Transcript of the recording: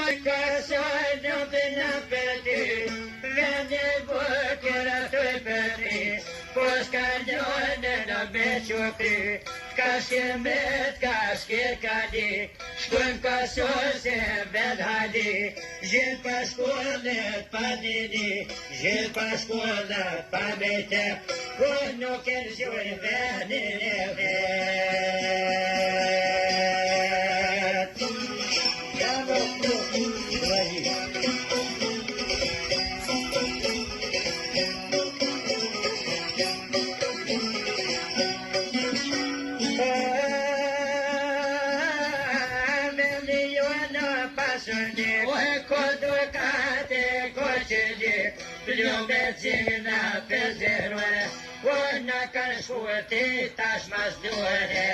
Kasoj në bëna për ty, vende bukura të për ty, po s'ka njone në me qupy, ka shkemet, ka shkekadi, shkojmë kasoj se ved hadi, gjithë pa shkollet pa dini, gjithë pa shkollet pa mejte, po nuk e nëzjoj venin e vet. Benzina për zerore, o në kanë shkuët i tash mas duhere.